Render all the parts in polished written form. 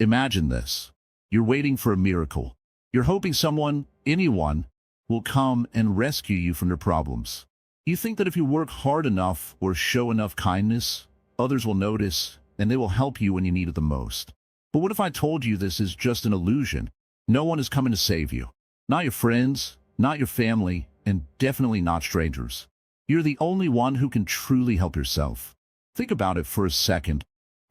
Imagine this. You're waiting for a miracle. You're hoping someone, anyone, will come and rescue you from your problems. You think that if you work hard enough or show enough kindness, others will notice and they will help you when you need it the most. But what if I told you this is just an illusion? No one is coming to save you. Not your friends, not your family, and definitely not strangers. You're the only one who can truly help yourself. Think about it for a second.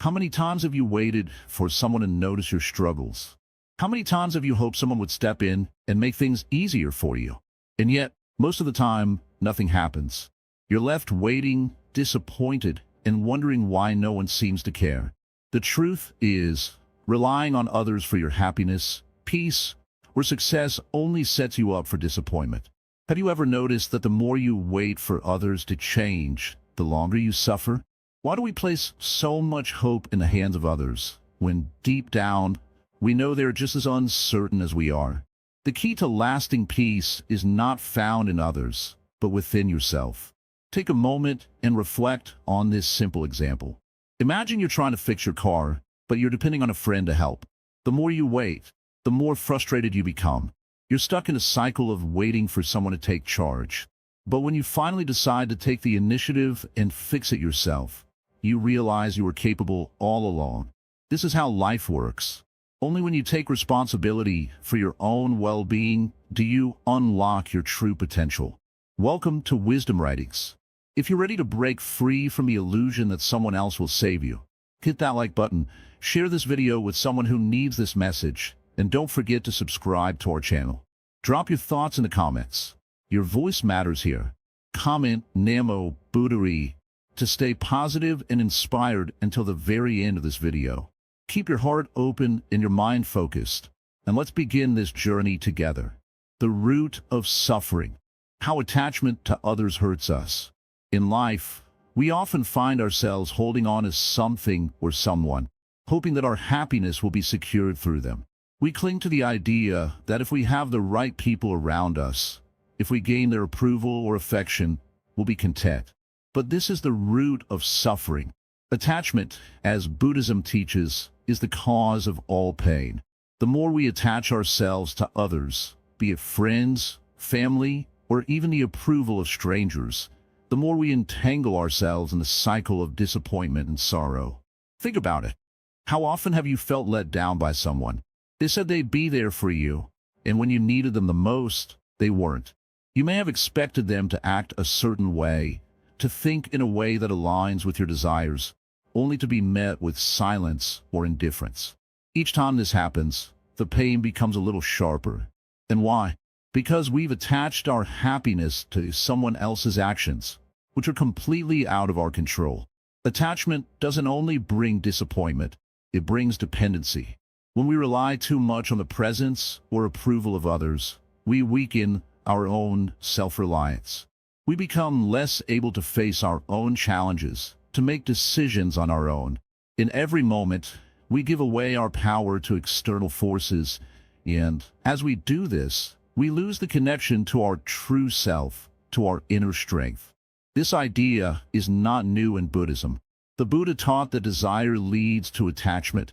How many times have you waited for someone to notice your struggles? How many times have you hoped someone would step in and make things easier for you? And yet, most of the time, nothing happens. You're left waiting, disappointed, and wondering why no one seems to care. The truth is, relying on others for your happiness, peace, or success only sets you up for disappointment. Have you ever noticed that the more you wait for others to change, the longer you suffer? Why do we place so much hope in the hands of others, when deep down, we know they're just as uncertain as we are? The key to lasting peace is not found in others, but within yourself. Take a moment and reflect on this simple example. Imagine you're trying to fix your car, but you're depending on a friend to help. The more you wait, the more frustrated you become. You're stuck in a cycle of waiting for someone to take charge. But when you finally decide to take the initiative and fix it yourself, you realize you were capable all along. This is how life works. Only when you take responsibility for your own well-being do you unlock your true potential. Welcome to Wisdom Writings. If you're ready to break free from the illusion that someone else will save you, hit that like button, share this video with someone who needs this message, and don't forget to subscribe to our channel. Drop your thoughts in the comments. Your voice matters here. Comment Namo Buddhay to stay positive and inspired until the very end of this video. Keep your heart open and your mind focused, and let's begin this journey together. The root of suffering. How attachment to others hurts us. In life, we often find ourselves holding on to something or someone, hoping that our happiness will be secured through them. We cling to the idea that if we have the right people around us, if we gain their approval or affection, we'll be content. But this is the root of suffering. Attachment, as Buddhism teaches, is the cause of all pain. The more we attach ourselves to others, be it friends, family, or even the approval of strangers, the more we entangle ourselves in the cycle of disappointment and sorrow. Think about it. How often have you felt let down by someone? They said they'd be there for you, and when you needed them the most, they weren't. You may have expected them to act a certain way, to think in a way that aligns with your desires, only to be met with silence or indifference. Each time this happens, the pain becomes a little sharper. And why? Because we've attached our happiness to someone else's actions, which are completely out of our control. Attachment doesn't only bring disappointment, it brings dependency. When we rely too much on the presence or approval of others, we weaken our own self-reliance. We become less able to face our own challenges, to make decisions on our own. In every moment, we give away our power to external forces, and as we do this, we lose the connection to our true self, to our inner strength. This idea is not new in Buddhism. The Buddha taught that desire leads to attachment,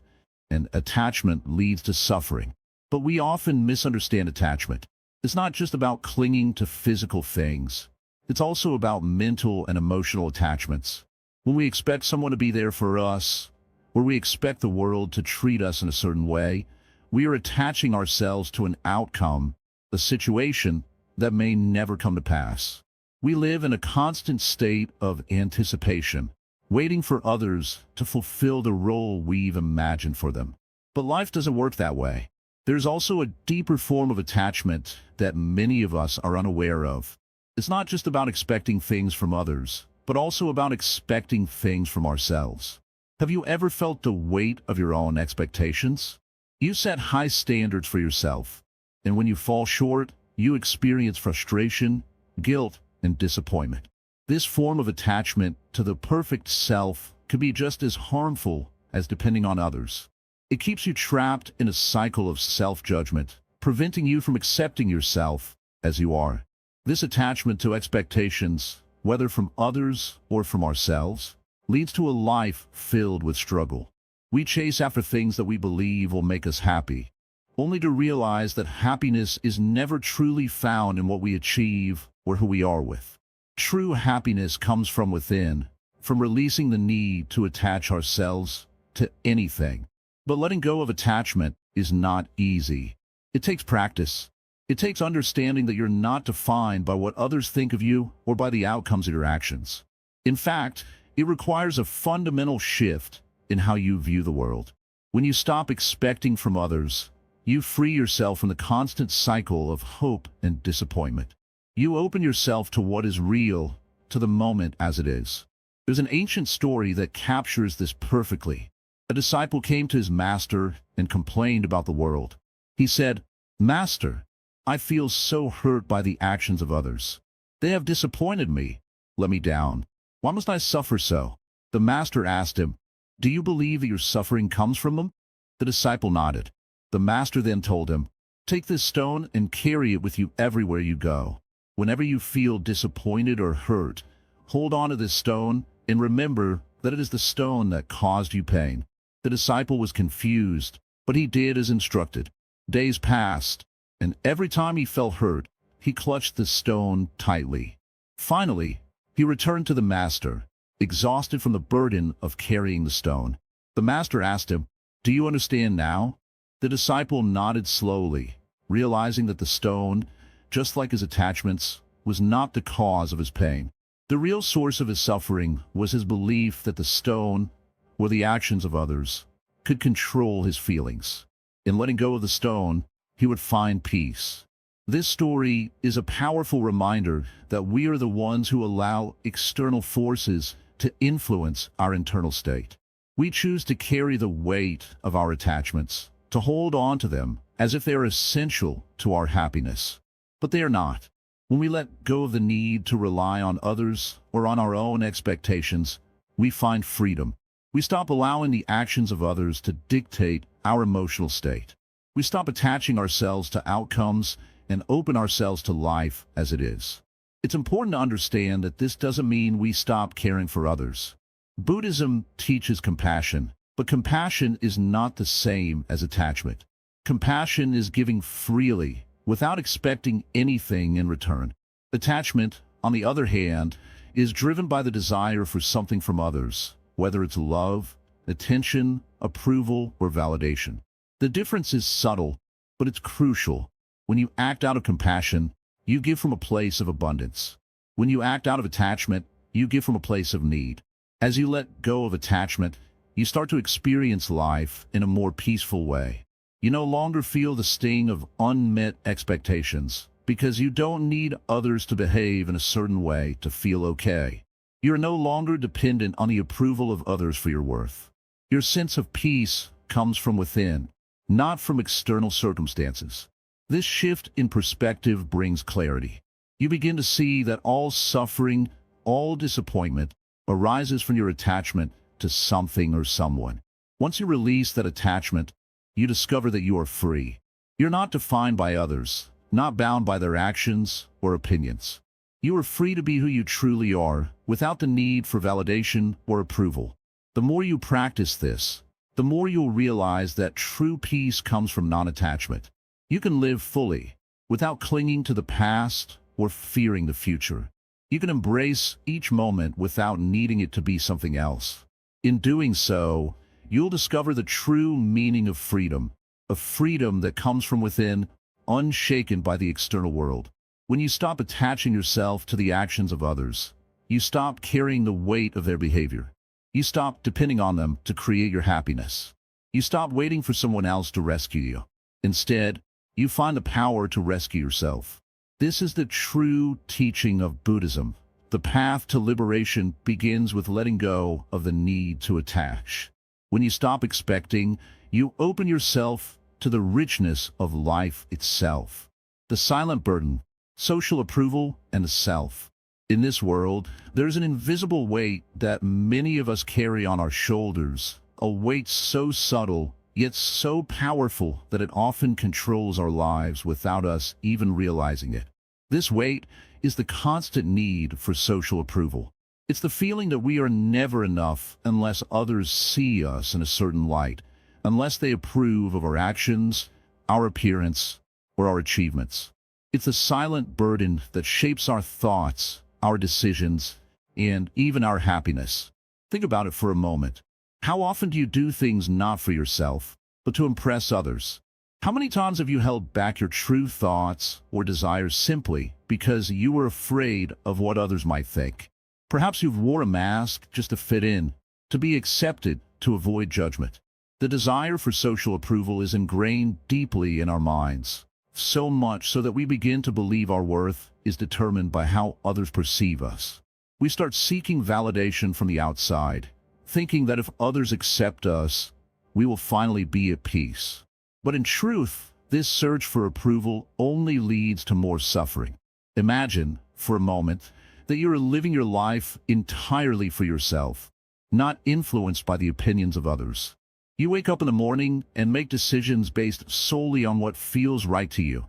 and attachment leads to suffering. But we often misunderstand attachment. It's not just about clinging to physical things. It's also about mental and emotional attachments. When we expect someone to be there for us, or we expect the world to treat us in a certain way, we are attaching ourselves to an outcome, a situation that may never come to pass. We live in a constant state of anticipation, waiting for others to fulfill the role we've imagined for them. But life doesn't work that way. There's also a deeper form of attachment that many of us are unaware of. It's not just about expecting things from others, but also about expecting things from ourselves. Have you ever felt the weight of your own expectations? You set high standards for yourself, and when you fall short, you experience frustration, guilt, and disappointment. This form of attachment to the perfect self can be just as harmful as depending on others. It keeps you trapped in a cycle of self-judgment, preventing you from accepting yourself as you are. This attachment to expectations, whether from others or from ourselves, leads to a life filled with struggle. We chase after things that we believe will make us happy, only to realize that happiness is never truly found in what we achieve or who we are with. True happiness comes from within, from releasing the need to attach ourselves to anything. But letting go of attachment is not easy. It takes practice. It takes understanding that you're not defined by what others think of you or by the outcomes of your actions. In fact, it requires a fundamental shift in how you view the world. When you stop expecting from others, you free yourself from the constant cycle of hope and disappointment. You open yourself to what is real, to the moment as it is. There's an ancient story that captures this perfectly. A disciple came to his master and complained about the world. He said, "Master, I feel so hurt by the actions of others. They have disappointed me, let me down. Why must I suffer so?" The master asked him, "Do you believe that your suffering comes from them?" The disciple nodded. The master then told him, "Take this stone and carry it with you everywhere you go. Whenever you feel disappointed or hurt, hold on to this stone and remember that it is the stone that caused you pain." The disciple was confused, but he did as instructed. Days passed, and every time he felt hurt, he clutched the stone tightly. Finally, he returned to the master, exhausted from the burden of carrying the stone. The master asked him, "Do you understand now?" The disciple nodded slowly, realizing that the stone, just like his attachments, was not the cause of his pain. The real source of his suffering was his belief that the stone, or the actions of others, could control his feelings. In letting go of the stone, he would find peace. This story is a powerful reminder that we are the ones who allow external forces to influence our internal state. We choose to carry the weight of our attachments, to hold on to them as if they are essential to our happiness. But they are not. When we let go of the need to rely on others or on our own expectations, we find freedom. We stop allowing the actions of others to dictate our emotional state. We stop attaching ourselves to outcomes and open ourselves to life as it is. It's important to understand that this doesn't mean we stop caring for others. Buddhism teaches compassion, but compassion is not the same as attachment. Compassion is giving freely, without expecting anything in return. Attachment, on the other hand, is driven by the desire for something from others, whether it's love, attention, approval, or validation. The difference is subtle, but it's crucial. When you act out of compassion, you give from a place of abundance. When you act out of attachment, you give from a place of need. As you let go of attachment, you start to experience life in a more peaceful way. You no longer feel the sting of unmet expectations because you don't need others to behave in a certain way to feel okay. You're no longer dependent on the approval of others for your worth. Your sense of peace comes from within, not from external circumstances. This shift in perspective brings clarity. You begin to see that all suffering, all disappointment, arises from your attachment to something or someone. Once you release that attachment, you discover that you are free. You're not defined by others, not bound by their actions or opinions. You are free to be who you truly are, without the need for validation or approval. The more you practice this, the more you'll realize that true peace comes from non-attachment. You can live fully, without clinging to the past or fearing the future. You can embrace each moment without needing it to be something else. In doing so, you'll discover the true meaning of freedom, a freedom that comes from within, unshaken by the external world. When you stop attaching yourself to the actions of others, you stop carrying the weight of their behavior. You stop depending on them to create your happiness. You stop waiting for someone else to rescue you. Instead, you find the power to rescue yourself. This is the true teaching of Buddhism. The path to liberation begins with letting go of the need to attach. When you stop expecting, you open yourself to the richness of life itself. The silent burden, social approval, and the self. In this world, there's an invisible weight that many of us carry on our shoulders, a weight so subtle, yet so powerful that it often controls our lives without us even realizing it. This weight is the constant need for social approval. It's the feeling that we are never enough unless others see us in a certain light, unless they approve of our actions, our appearance, or our achievements. It's a silent burden that shapes our thoughts, our decisions, and even our happiness. Think about it for a moment. How often do you do things not for yourself, but to impress others? How many times have you held back your true thoughts or desires simply because you were afraid of what others might think? Perhaps you've wore a mask just to fit in, to be accepted, to avoid judgment. The desire for social approval is ingrained deeply in our minds, so much so that we begin to believe our worth is determined by how others perceive us. We start seeking validation from the outside, thinking that if others accept us, we will finally be at peace. But in truth, this search for approval only leads to more suffering. Imagine, for a moment, that you are living your life entirely for yourself, not influenced by the opinions of others. You wake up in the morning and make decisions based solely on what feels right to you,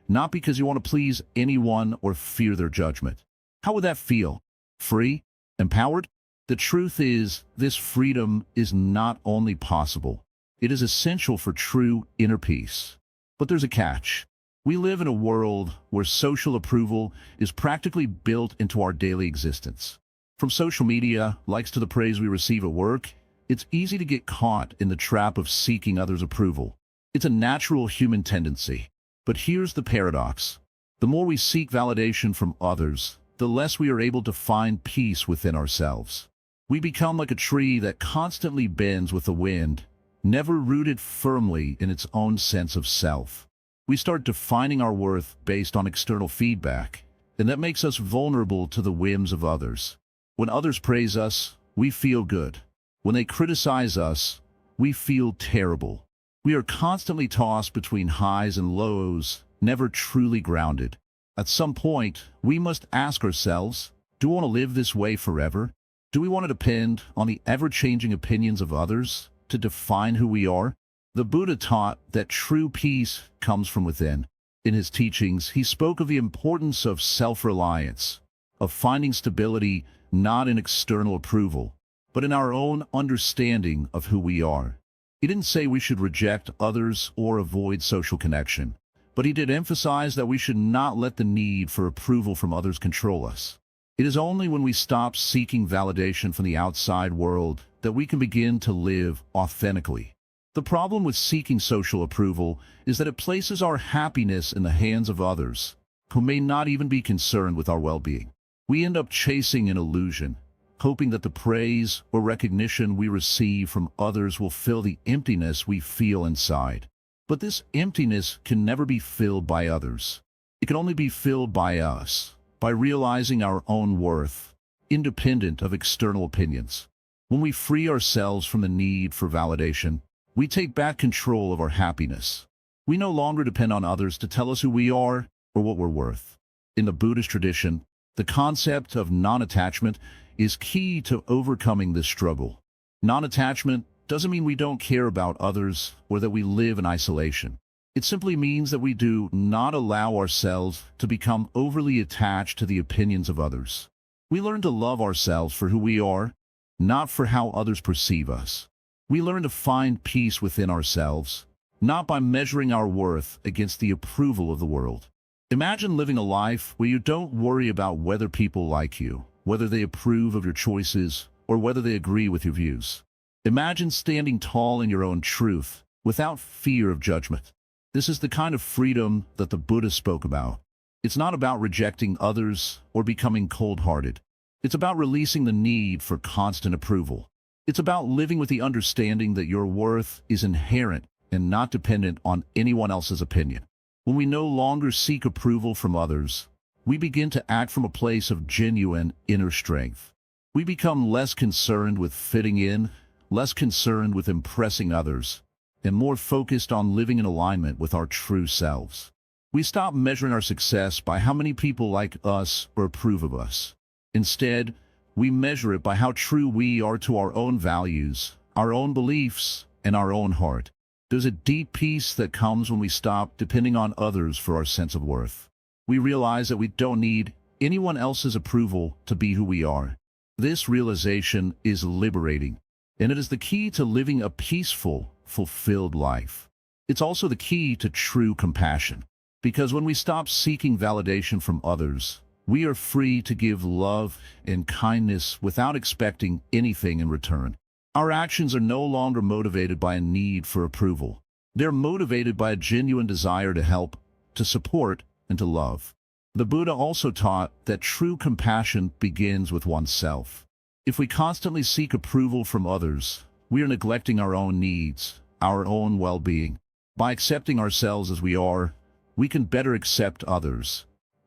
not because you want to please anyone or fear their judgment. How would that feel? Free? Empowered? The truth is, this freedom is not only possible, it is essential for true inner peace. But there's a catch. We live in a world where social approval is practically built into our daily existence. From social media, likes to the praise we receive at work, it's easy to get caught in the trap of seeking others' approval. It's a natural human tendency. But here's the paradox. The more we seek validation from others, the less we are able to find peace within ourselves. We become like a tree that constantly bends with the wind, never rooted firmly in its own sense of self. We start defining our worth based on external feedback, and that makes us vulnerable to the whims of others. When others praise us, we feel good. When they criticize us, we feel terrible. We are constantly tossed between highs and lows, never truly grounded. At some point, we must ask ourselves, do we want to live this way forever? Do we want to depend on the ever-changing opinions of others to define who we are? The Buddha taught that true peace comes from within. In his teachings, he spoke of the importance of self-reliance, of finding stability not in external approval, but in our own understanding of who we are. He didn't say we should reject others or avoid social connection, but he did emphasize that we should not let the need for approval from others control us. It is only when we stop seeking validation from the outside world that we can begin to live authentically. The problem with seeking social approval is that it places our happiness in the hands of others, who may not even be concerned with our well-being. We end up chasing an illusion, hoping that the praise or recognition we receive from others will fill the emptiness we feel inside. But this emptiness can never be filled by others. It can only be filled by us, by realizing our own worth, independent of external opinions. When we free ourselves from the need for validation, we take back control of our happiness. We no longer depend on others to tell us who we are or what we're worth. In the Buddhist tradition, the concept of non-attachment is key to overcoming this struggle. Non-attachment doesn't mean we don't care about others or that we live in isolation. It simply means that we do not allow ourselves to become overly attached to the opinions of others. We learn to love ourselves for who we are, not for how others perceive us. We learn to find peace within ourselves, not by measuring our worth against the approval of the world. Imagine living a life where you don't worry about whether people like you, whether they approve of your choices, or whether they agree with your views. Imagine standing tall in your own truth, without fear of judgment. This is the kind of freedom that the Buddha spoke about. It's not about rejecting others or becoming cold-hearted. It's about releasing the need for constant approval. It's about living with the understanding that your worth is inherent and not dependent on anyone else's opinion. When we no longer seek approval from others, we begin to act from a place of genuine inner strength. We become less concerned with fitting in, less concerned with impressing others, and more focused on living in alignment with our true selves. We stop measuring our success by how many people like us or approve of us. Instead, we measure it by how true we are to our own values, our own beliefs, and our own heart. There's a deep peace that comes when we stop depending on others for our sense of worth. We realize that we don't need anyone else's approval to be who we are. This realization is liberating, and it is the key to living a peaceful, fulfilled life. It's also the key to true compassion, because when we stop seeking validation from others, we are free to give love and kindness without expecting anything in return. Our actions are no longer motivated by a need for approval. They're motivated by a genuine desire to help, to support, and to love. The Buddha also taught that true compassion begins with oneself. If we constantly seek approval from others, we are neglecting our own needs, our own well-being. By accepting ourselves as we are, we can better accept others.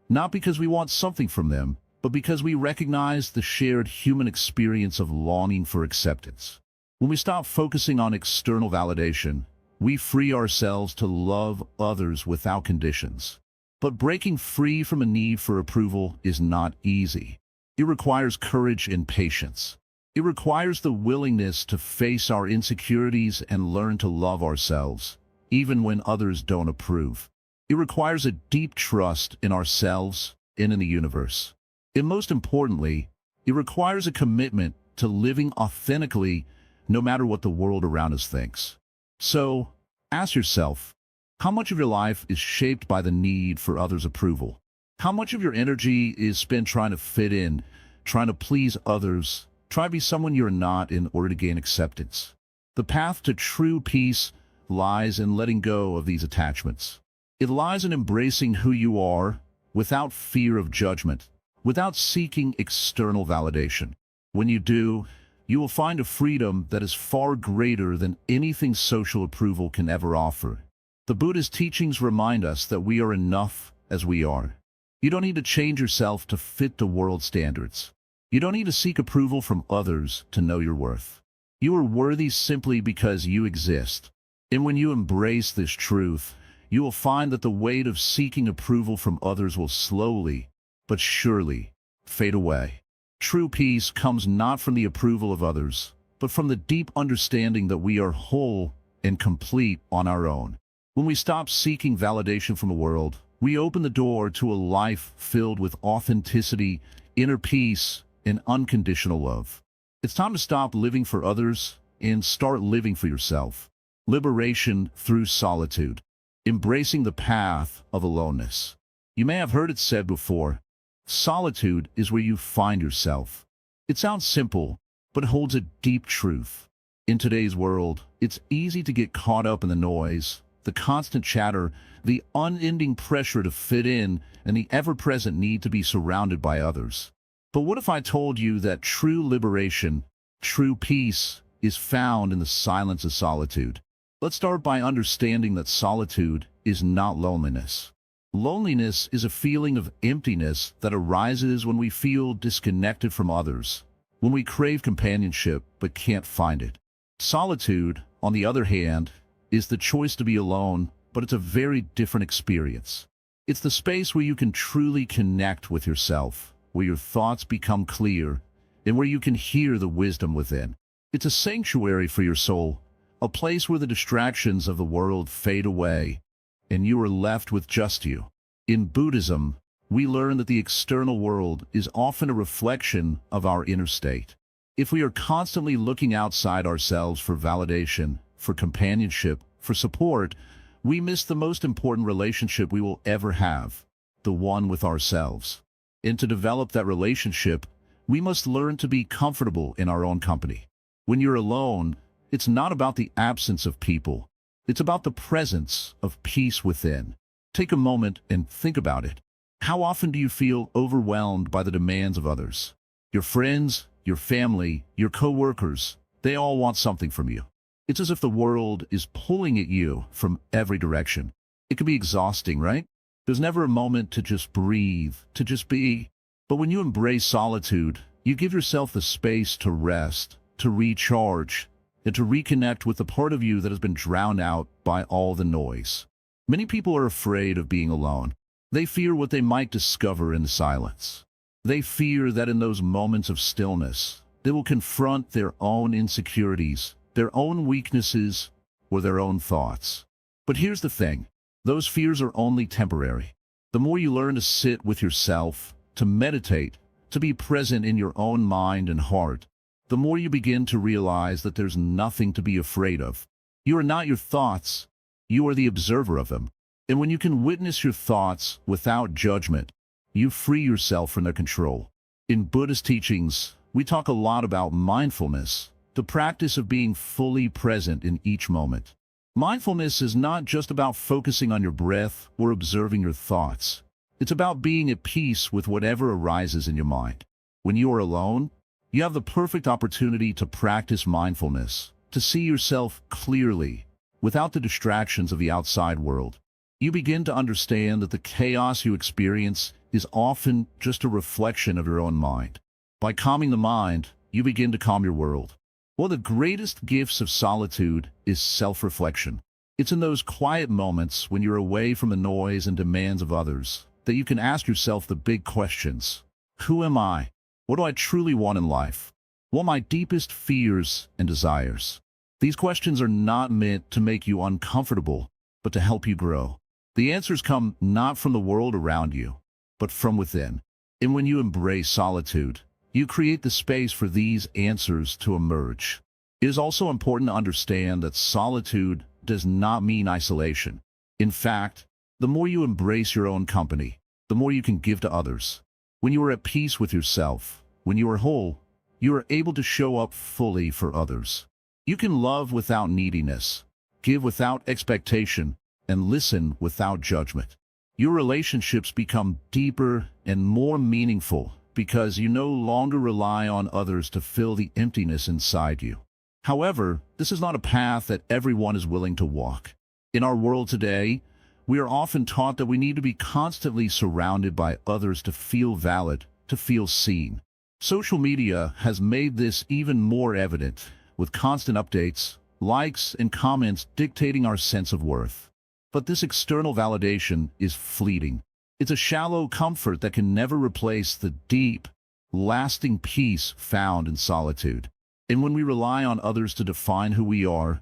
Not because we want something from them, but because we recognize the shared human experience of longing for acceptance. When we stop focusing on external validation, we free ourselves to love others without conditions. But breaking free from a need for approval is not easy. It requires courage and patience. It requires the willingness to face our insecurities and learn to love ourselves, even when others don't approve. It requires a deep trust in ourselves and in the universe. And most importantly, it requires a commitment to living authentically no matter what the world around us thinks. So, ask yourself, how much of your life is shaped by the need for others' approval? How much of your energy is spent trying to fit in, trying to please others, trying to be someone you're not in order to gain acceptance? The path to true peace lies in letting go of these attachments. It lies in embracing who you are without fear of judgment, without seeking external validation. When you do, you will find a freedom that is far greater than anything social approval can ever offer. The Buddhist teachings remind us that we are enough as we are. You don't need to change yourself to fit the world's standards. You don't need to seek approval from others to know your worth. You are worthy simply because you exist. And when you embrace this truth, you will find that the weight of seeking approval from others will slowly, but surely, fade away. True peace comes not from the approval of others, but from the deep understanding that we are whole and complete on our own. When we stop seeking validation from the world, we open the door to a life filled with authenticity, inner peace, and unconditional love. It's time to stop living for others and start living for yourself. Liberation through solitude. Embracing the path of aloneness. You may have heard it said before, solitude is where you find yourself. It sounds simple, but holds a deep truth. In today's world, it's easy to get caught up in the noise, the constant chatter, the unending pressure to fit in, and the ever-present need to be surrounded by others. But what if I told you that true liberation, true peace, is found in the silence of solitude? Let's start by understanding that solitude is not loneliness. Loneliness is a feeling of emptiness that arises when we feel disconnected from others, when we crave companionship but can't find it. Solitude, on the other hand, is the choice to be alone, but it's a very different experience. It's the space where you can truly connect with yourself, where your thoughts become clear, and where you can hear the wisdom within. It's a sanctuary for your soul, a place where the distractions of the world fade away, and you are left with just you. In Buddhism, we learn that the external world is often a reflection of our inner state. If we are constantly looking outside ourselves for validation, for companionship, for support, we miss the most important relationship we will ever have, the one with ourselves. And to develop that relationship, we must learn to be comfortable in our own company. When you're alone, it's not about the absence of people. It's about the presence of peace within. Take a moment and think about it. How often do you feel overwhelmed by the demands of others? Your friends, your family, your co-workers, they all want something from you. It's as if the world is pulling at you from every direction. It can be exhausting, right? There's never a moment to just breathe, to just be. But when you embrace solitude, you give yourself the space to rest, to recharge, and to reconnect with the part of you that has been drowned out by all the noise. Many people are afraid of being alone. They fear what they might discover in the silence. They fear that in those moments of stillness, they will confront their own insecurities, their own weaknesses, or their own thoughts. But here's the thing. Those fears are only temporary. The more you learn to sit with yourself, to meditate, to be present in your own mind and heart, the more you begin to realize that there's nothing to be afraid of. You are not your thoughts, you are the observer of them. And when you can witness your thoughts without judgment, you free yourself from their control. In Buddhist teachings, we talk a lot about mindfulness, the practice of being fully present in each moment. Mindfulness is not just about focusing on your breath or observing your thoughts. It's about being at peace with whatever arises in your mind. When you are alone, you have the perfect opportunity to practice mindfulness, to see yourself clearly, without the distractions of the outside world. You begin to understand that the chaos you experience is often just a reflection of your own mind. By calming the mind, you begin to calm your world. One of the greatest gifts of solitude is self-reflection. It's in those quiet moments when you're away from the noise and demands of others that you can ask yourself the big questions. Who am I? What do I truly want in life? What are my deepest fears and desires? These questions are not meant to make you uncomfortable, but to help you grow. The answers come not from the world around you, but from within. And when you embrace solitude, you create the space for these answers to emerge. It is also important to understand that solitude does not mean isolation. In fact, the more you embrace your own company, the more you can give to others. When you are at peace with yourself, when you are whole, you are able to show up fully for others. You can love without neediness, give without expectation, and listen without judgment. Your relationships become deeper and more meaningful because you no longer rely on others to fill the emptiness inside you. However, this is not a path that everyone is willing to walk. In our world today, we are often taught that we need to be constantly surrounded by others to feel valid, to feel seen. Social media has made this even more evident, with constant updates, likes, and comments dictating our sense of worth. But this external validation is fleeting. It's a shallow comfort that can never replace the deep, lasting peace found in solitude. And when we rely on others to define who we are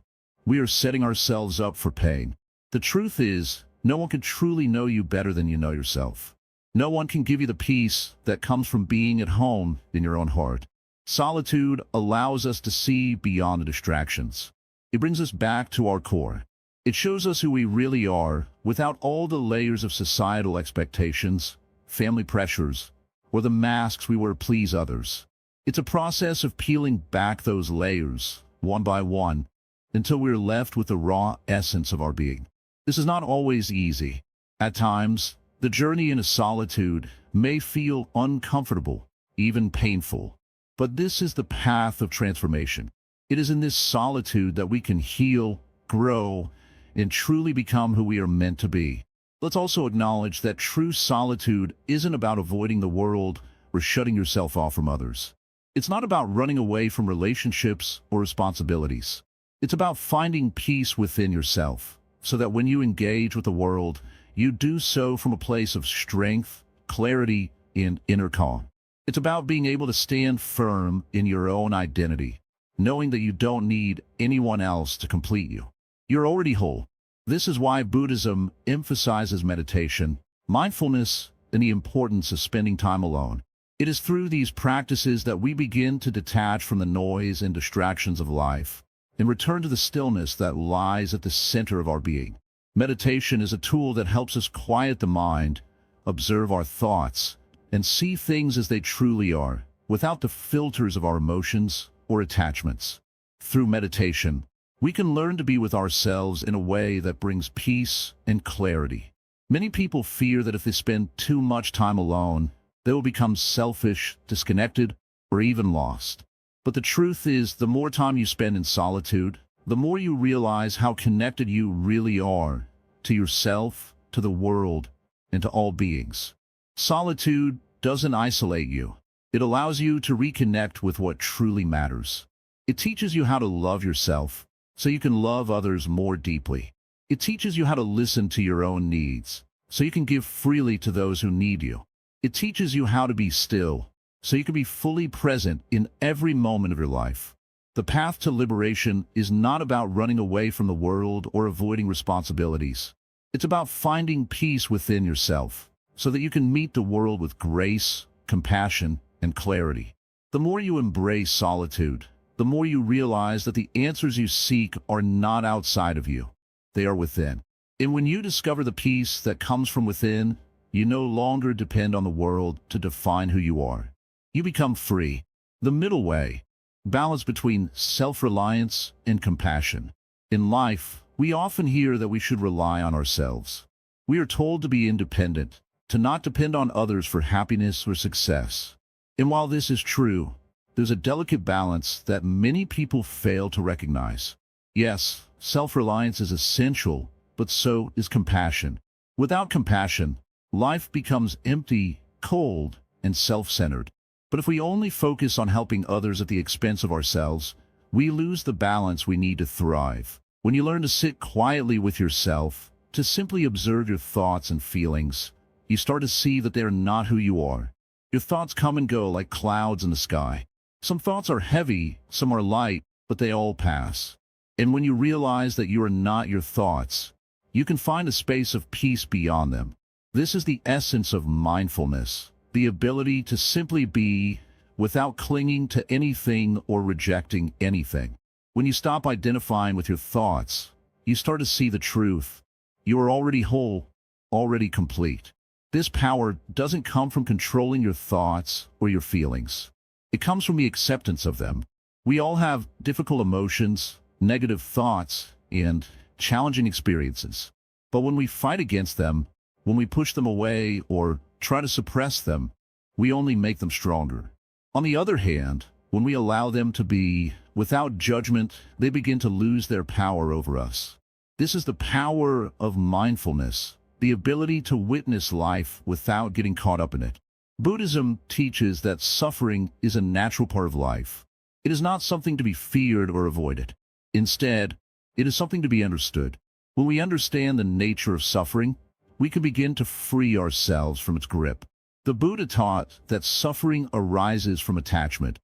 setting ourselves up for pain. The truth is, no one can truly know you better than you know yourself. No one can give you the peace that comes from being at home in your own heart. Solitude allows us to see beyond the distractions. It brings us back to our core. It shows us who we really are without all the layers of societal expectations, family pressures, or the masks we wear to please others. It's a process of peeling back those layers, one by one, until we're left with the raw essence of our being. This is not always easy. At times, the journey into solitude may feel uncomfortable, even painful. But this is the path of transformation. It is in this solitude that we can heal, grow, and truly become who we are meant to be. Let's also acknowledge that true solitude isn't about avoiding the world or shutting yourself off from others. It's not about running away from relationships or responsibilities. It's about finding peace within yourself, so that when you engage with the world, you do so from a place of strength, clarity, and inner calm. It's about being able to stand firm in your own identity, knowing that you don't need anyone else to complete you. You're already whole. This is why Buddhism emphasizes meditation, mindfulness, and the importance of spending time alone. It is through these practices that we begin to detach from the noise and distractions of life and return to the stillness that lies at the center of our being. Meditation is a tool that helps us quiet the mind, observe our thoughts, and see things as they truly are, without the filters of our emotions or attachments. Through meditation, we can learn to be with ourselves in a way that brings peace and clarity. Many people fear that if they spend too much time alone, they will become selfish, disconnected, or even lost. But the truth is, the more time you spend in solitude, the more you realize how connected you really are to yourself, to the world, and to all beings. Solitude doesn't isolate you. It allows you to reconnect with what truly matters. It teaches you how to love yourself, so you can love others more deeply. It teaches you how to listen to your own needs, so you can give freely to those who need you. It teaches you how to be still, so you can be fully present in every moment of your life. The path to liberation is not about running away from the world or avoiding responsibilities. It's about finding peace within yourself, so that you can meet the world with grace, compassion, and clarity. The more you embrace solitude, the more you realize that the answers you seek are not outside of you. They are within. And when you discover the peace that comes from within, you no longer depend on the world to define who you are. You become free. The middle way, balance between self-reliance and compassion. In life, we often hear that we should rely on ourselves. We are told to be independent, to not depend on others for happiness or success. And while this is true, there's a delicate balance that many people fail to recognize. Yes, self-reliance is essential, but so is compassion. Without compassion, life becomes empty, cold, and self-centered. But if we only focus on helping others at the expense of ourselves, we lose the balance we need to thrive. When you learn to sit quietly with yourself, to simply observe your thoughts and feelings, you start to see that they are not who you are. Your thoughts come and go like clouds in the sky. Some thoughts are heavy, some are light, but they all pass. And when you realize that you are not your thoughts, you can find a space of peace beyond them. This is the essence of mindfulness, the ability to simply be without clinging to anything or rejecting anything. When you stop identifying with your thoughts, you start to see the truth. You are already whole, already complete. This power doesn't come from controlling your thoughts or your feelings. It comes from the acceptance of them. We all have difficult emotions, negative thoughts, and challenging experiences. But when we fight against them, when we push them away or try to suppress them, we only make them stronger. On the other hand, when we allow them to be, without judgment, they begin to lose their power over us. This is the power of mindfulness, the ability to witness life without getting caught up in it. Buddhism teaches that suffering is a natural part of life. It is not something to be feared or avoided. Instead, it is something to be understood. When we understand the nature of suffering, we can begin to free ourselves from its grip. The Buddha taught that suffering arises from attachment,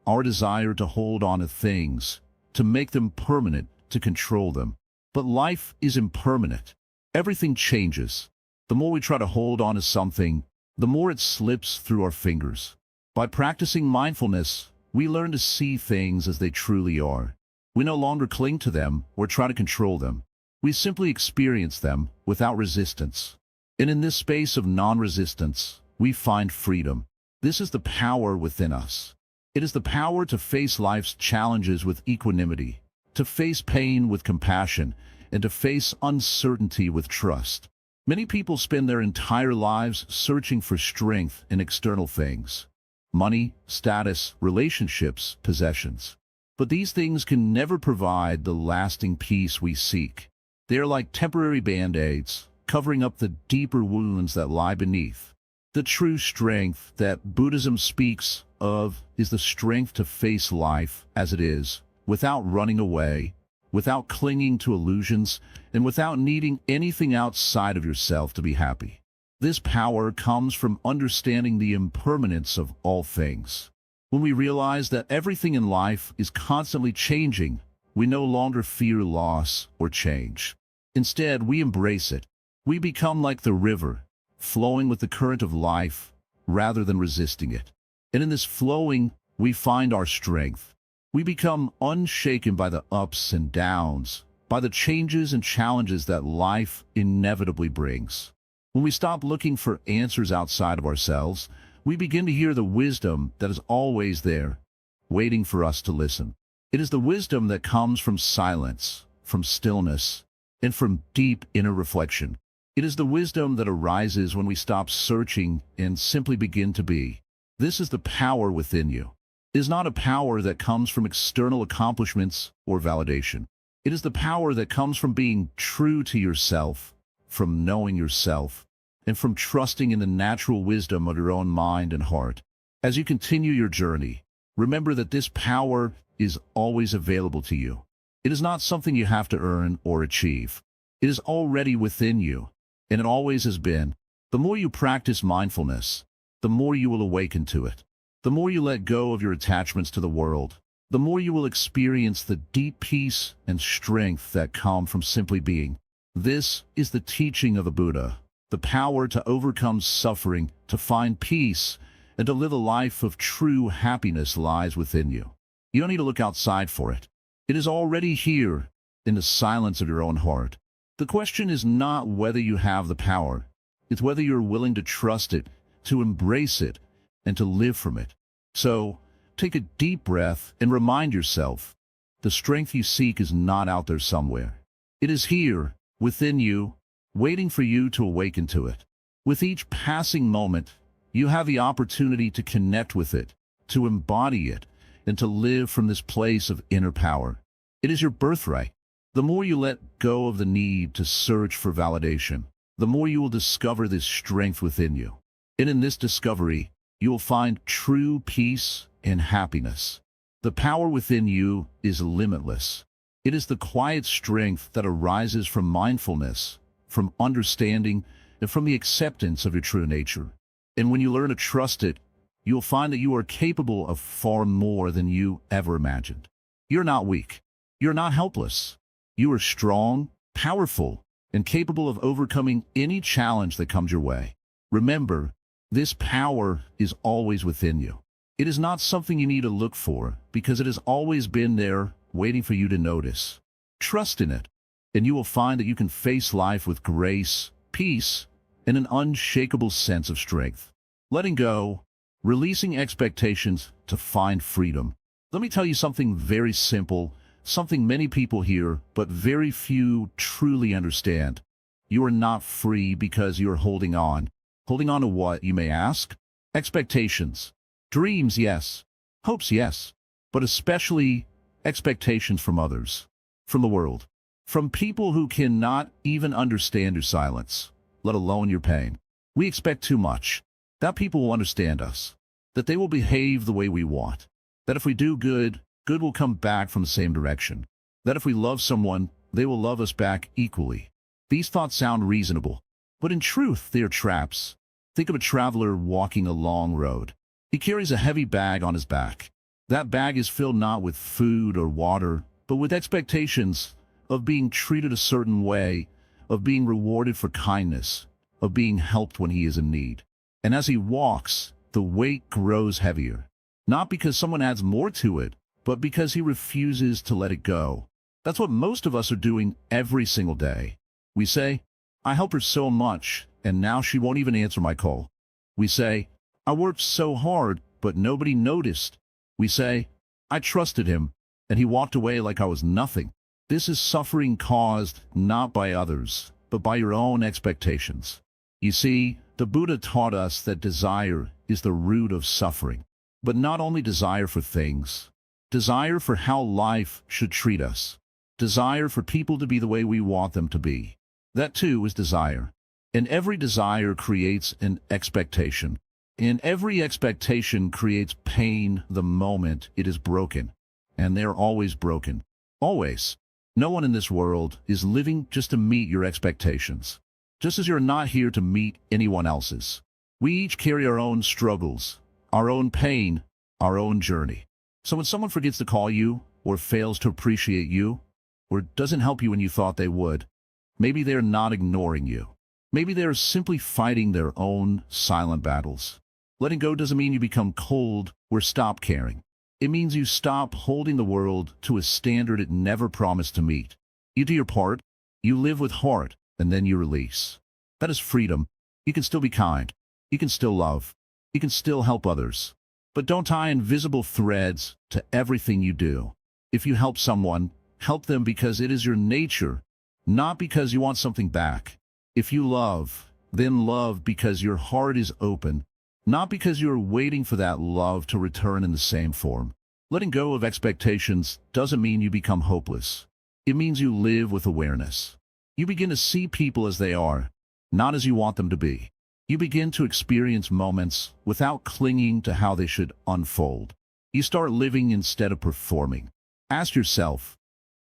our desire to hold on to things, to make them permanent, to control them. But life is impermanent. Everything changes. The more we try to hold on to something, the more it slips through our fingers. By practicing mindfulness, we learn to see things as they truly are. We no longer cling to them or try to control them. We simply experience them without resistance. And in this space of non-resistance, we find freedom. This is the power within us. It is the power to face life's challenges with equanimity, to face pain with compassion, and to face uncertainty with trust. Many people spend their entire lives searching for strength in external things: money, status, relationships, possessions. But these things can never provide the lasting peace we seek. They are like temporary band-aids, covering up the deeper wounds that lie beneath. The true strength that Buddhism speaks of is the strength to face life as it is, without running away, without clinging to illusions, and without needing anything outside of yourself to be happy. This power comes from understanding the impermanence of all things. When we realize that everything in life is constantly changing, we no longer fear loss or change. Instead, we embrace it. We become like the river, flowing with the current of life, rather than resisting it. And in this flowing, we find our strength. We become unshaken by the ups and downs, by the changes and challenges that life inevitably brings. When we stop looking for answers outside of ourselves, we begin to hear the wisdom that is always there, waiting for us to listen. It is the wisdom that comes from silence, from stillness, and from deep inner reflection. It is the wisdom that arises when we stop searching and simply begin to be. This is the power within you. It is not a power that comes from external accomplishments or validation. It is the power that comes from being true to yourself, from knowing yourself, and from trusting in the natural wisdom of your own mind and heart. As you continue your journey, remember that this power is always available to you. It is not something you have to earn or achieve. It is already within you, and it always has been. The more you practice mindfulness, the more you will awaken to it. The more you let go of your attachments to the world, the more you will experience the deep peace and strength that come from simply being. This is the teaching of the Buddha, the power to overcome suffering, to find peace, and to live a life of true happiness lies within you. You don't need to look outside for it. It is already here, in the silence of your own heart. The question is not whether you have the power. It's whether you're willing to trust it, to embrace it, and to live from it. So, take a deep breath and remind yourself, the strength you seek is not out there somewhere. It is here, within you, waiting for you to awaken to it. With each passing moment, you have the opportunity to connect with it, to embody it, and to live from this place of inner power. It is your birthright. The more you let go of the need to search for validation, the more you will discover this strength within you. And in this discovery, you will find true peace and happiness. The power within you is limitless. It is the quiet strength that arises from mindfulness, from understanding, and from the acceptance of your true nature. And when you learn to trust it, you'll find that you are capable of far more than you ever imagined. You're not weak. You're not helpless. You are strong, powerful, and capable of overcoming any challenge that comes your way. Remember, this power is always within you. It is not something you need to look for, because it has always been there, waiting for you to notice. Trust in it, and you will find that you can face life with grace, peace, and an unshakable sense of strength. Letting go, releasing expectations to find freedom. Let me tell you something very simple, something many people hear, but very few truly understand. You are not free because you are holding on. Holding on to what, you may ask? Expectations. Dreams, yes. Hopes, yes. But especially expectations from others, from the world, from people who cannot even understand your silence, let alone your pain. We expect too much. That people will understand us, that they will behave the way we want, that if we do good, good will come back from the same direction, that if we love someone, they will love us back equally. These thoughts sound reasonable, but in truth, they are traps. Think of a traveler walking a long road. He carries a heavy bag on his back. That bag is filled not with food or water, but with expectations of being treated a certain way, of being rewarded for kindness, of being helped when he is in need. And as he walks, the weight grows heavier, not because someone adds more to it, but because he refuses to let it go. That's what most of us are doing every single day. We say, I helped her so much, and now she won't even answer my call. We say, I worked so hard, but nobody noticed. We say, I trusted him, and he walked away like I was nothing. This is suffering caused not by others, but by your own expectations. You see, the Buddha taught us that desire is the root of suffering, but not only desire for things, desire for how life should treat us, desire for people to be the way we want them to be. That too is desire. And every desire creates an expectation. And every expectation creates pain the moment it is broken. And they're always broken. Always. No one in this world is living just to meet your expectations. Just as you're not here to meet anyone else's. We each carry our own struggles, our own pain, our own journey. So when someone forgets to call you, or fails to appreciate you, or doesn't help you when you thought they would, maybe they're not ignoring you. Maybe they're simply fighting their own silent battles. Letting go doesn't mean you become cold or stop caring. It means you stop holding the world to a standard it never promised to meet. You do your part, you live with heart, and then you release. That is freedom. You can still be kind. You can still love. You can still help others. But don't tie invisible threads to everything you do. If you help someone, help them because it is your nature, not because you want something back. If you love, then love because your heart is open, not because you are waiting for that love to return in the same form. Letting go of expectations doesn't mean you become hopeless. It means you live with awareness. You begin to see people as they are, not as you want them to be. You begin to experience moments without clinging to how they should unfold. You start living instead of performing. Ask yourself,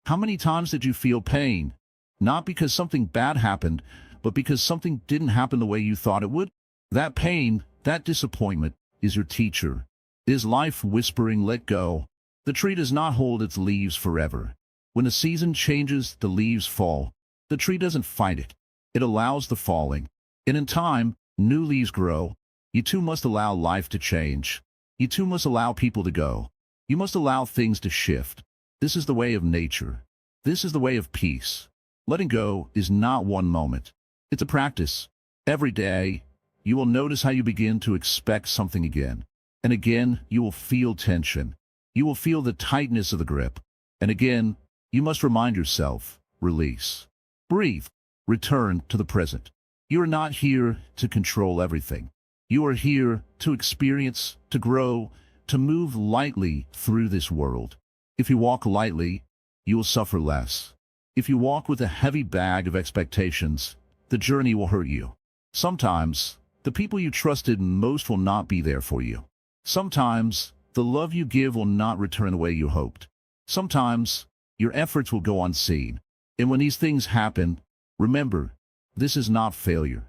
how many times did you feel pain? Not because something bad happened, but because something didn't happen the way you thought it would? That pain, that disappointment, is your teacher. It is life whispering, let go. The tree does not hold its leaves forever. When the season changes, the leaves fall. The tree doesn't fight it. It allows the falling. And in time, new leaves grow. You too must allow life to change. You too must allow people to go. You must allow things to shift. This is the way of nature. This is the way of peace. Letting go is not one moment. It's a practice. Every day, you will notice how you begin to expect something again. And again, you will feel tension. You will feel the tightness of the grip. And again, you must remind yourself, release. Breathe. Return to the present. You are not here to control everything. You are here to experience, to grow, to move lightly through this world. If you walk lightly, you will suffer less. If you walk with a heavy bag of expectations, the journey will hurt you. Sometimes, the people you trusted most will not be there for you. Sometimes, the love you give will not return the way you hoped. Sometimes, your efforts will go unseen. And when these things happen, remember, this is not failure.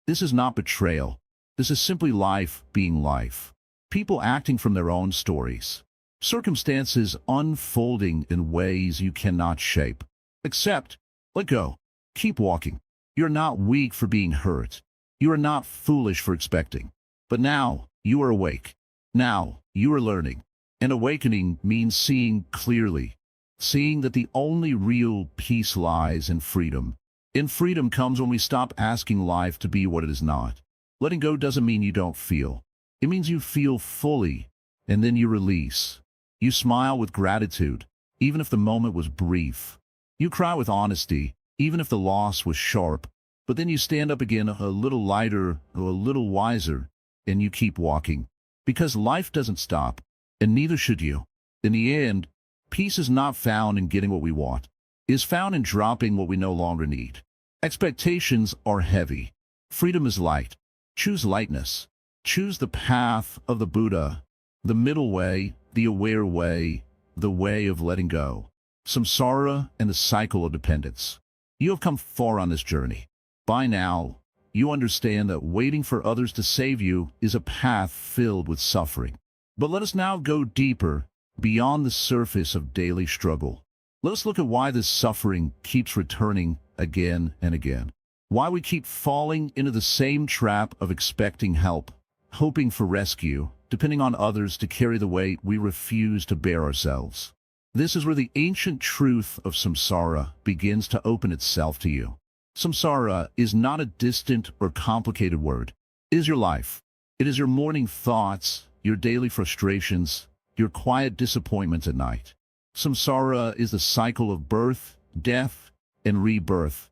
This is not betrayal. This is simply life being life. People acting from their own stories. Circumstances unfolding in ways you cannot shape. Accept. Let go. Keep walking. You're not weak for being hurt. You are not foolish for expecting. But now, you are awake. Now, you are learning. And awakening means seeing clearly. Seeing that the only real peace lies in freedom. And freedom comes when we stop asking life to be what it is not. Letting go doesn't mean you don't feel. It means you feel fully, and then you release. You smile with gratitude, even if the moment was brief. You cry with honesty, even if the loss was sharp. But then you stand up again a little lighter, or a little wiser, and you keep walking. Because life doesn't stop, and neither should you. In the end, peace is not found in getting what we want. It is found in dropping what we no longer need. Expectations are heavy. Freedom is light. Choose lightness. Choose the path of the Buddha, the middle way, the aware way, the way of letting go. Samsara and the cycle of dependence. You have come far on this journey. By now, you understand that waiting for others to save you is a path filled with suffering. But let us now go deeper, beyond the surface of daily struggle. Let us look at why this suffering keeps returning again and again. Why we keep falling into the same trap of expecting help, hoping for rescue, depending on others to carry the weight we refuse to bear ourselves. This is where the ancient truth of samsara begins to open itself to you. Samsara is not a distant or complicated word. It is your life. It is your morning thoughts, your daily frustrations, your quiet disappointments at night. Samsara is the cycle of birth, death, and rebirth,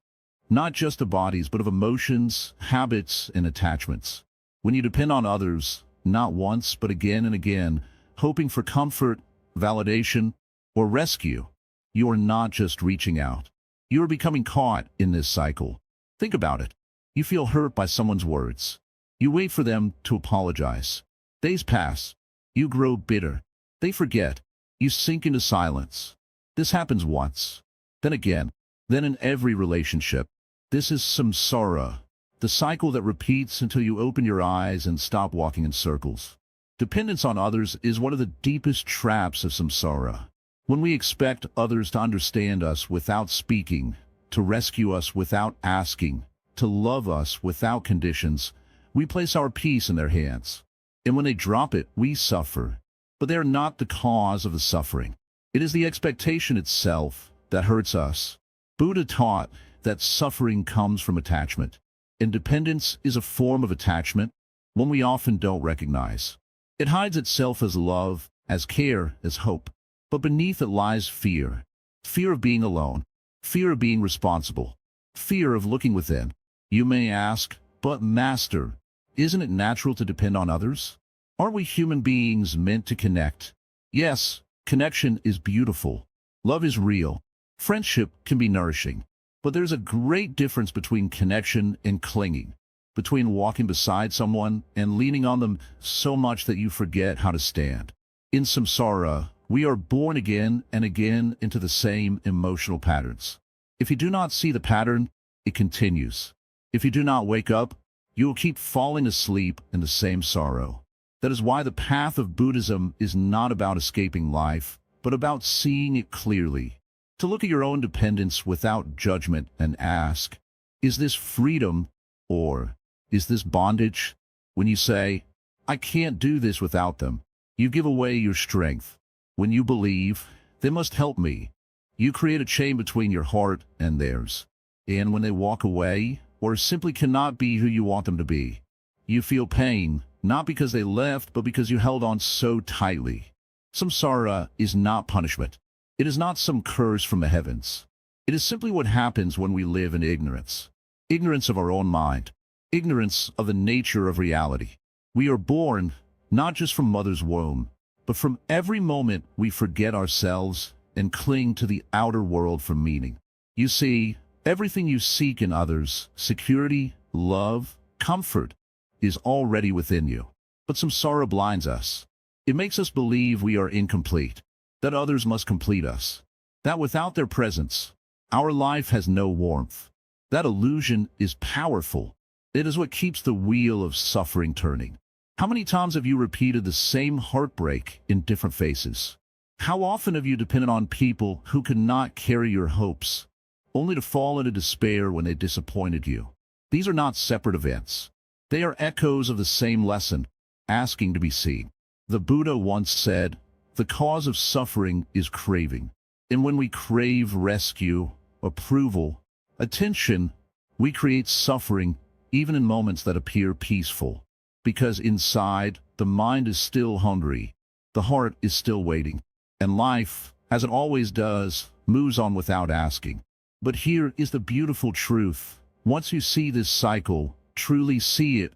not just of bodies, but of emotions, habits, and attachments. When you depend on others, not once, but again and again, hoping for comfort, validation, or rescue, you are not just reaching out. You are becoming caught in this cycle. Think about it. You feel hurt by someone's words. You wait for them to apologize. Days pass. You grow bitter. They forget. You sink into silence. This happens once, then again, then in every relationship. This is samsara, the cycle that repeats until you open your eyes and stop walking in circles. Dependence on others is one of the deepest traps of samsara. When we expect others to understand us without speaking, to rescue us without asking, to love us without conditions, we place our peace in their hands. And when they drop it, we suffer. But they are not the cause of the suffering. It is the expectation itself that hurts us. Buddha taught that suffering comes from attachment. And dependence is a form of attachment, one we often don't recognize. It hides itself as love, as care, as hope. But beneath it lies fear. Fear of being alone. Fear of being responsible. Fear of looking within. You may ask, but Master, isn't it natural to depend on others? Aren't we human beings meant to connect? Yes, connection is beautiful. Love is real. Friendship can be nourishing. But there's a great difference between connection and clinging, between walking beside someone and leaning on them so much that you forget how to stand. In samsara, we are born again and again into the same emotional patterns. If you do not see the pattern, it continues. If you do not wake up, you will keep falling asleep in the same sorrow. That is why the path of Buddhism is not about escaping life, but about seeing it clearly. To look at your own dependence without judgment and ask, is this freedom or is this bondage? When you say, I can't do this without them, you give away your strength. When you believe, they must help me, you create a chain between your heart and theirs. And when they walk away, or simply cannot be who you want them to be, you feel pain, not because they left, but because you held on so tightly. Samsara is not punishment. It is not some curse from the heavens. It is simply what happens when we live in ignorance. Ignorance of our own mind. Ignorance of the nature of reality. We are born, not just from mother's womb, but from every moment we forget ourselves and cling to the outer world for meaning. You see, everything you seek in others, security, love, comfort, is already within you. But samsara blinds us. It makes us believe we are incomplete, that others must complete us, that without their presence, our life has no warmth. That illusion is powerful. It is what keeps the wheel of suffering turning. How many times have you repeated the same heartbreak in different faces? How often have you depended on people who could not carry your hopes, only to fall into despair when they disappointed you? These are not separate events. They are echoes of the same lesson, asking to be seen. The Buddha once said, the cause of suffering is craving. And when we crave rescue, approval, attention, we create suffering even in moments that appear peaceful. Because inside, the mind is still hungry, the heart is still waiting, and life, as it always does, moves on without asking. But here is the beautiful truth. Once you see this cycle, truly see it,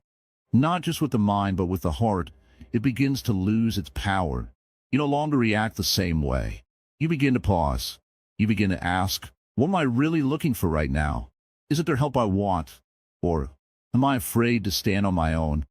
not just with the mind but with the heart, it begins to lose its power. You no longer react the same way. You begin to pause. You begin to ask, what am I really looking for right now? Is it the help I want? Or am I afraid to stand on my own?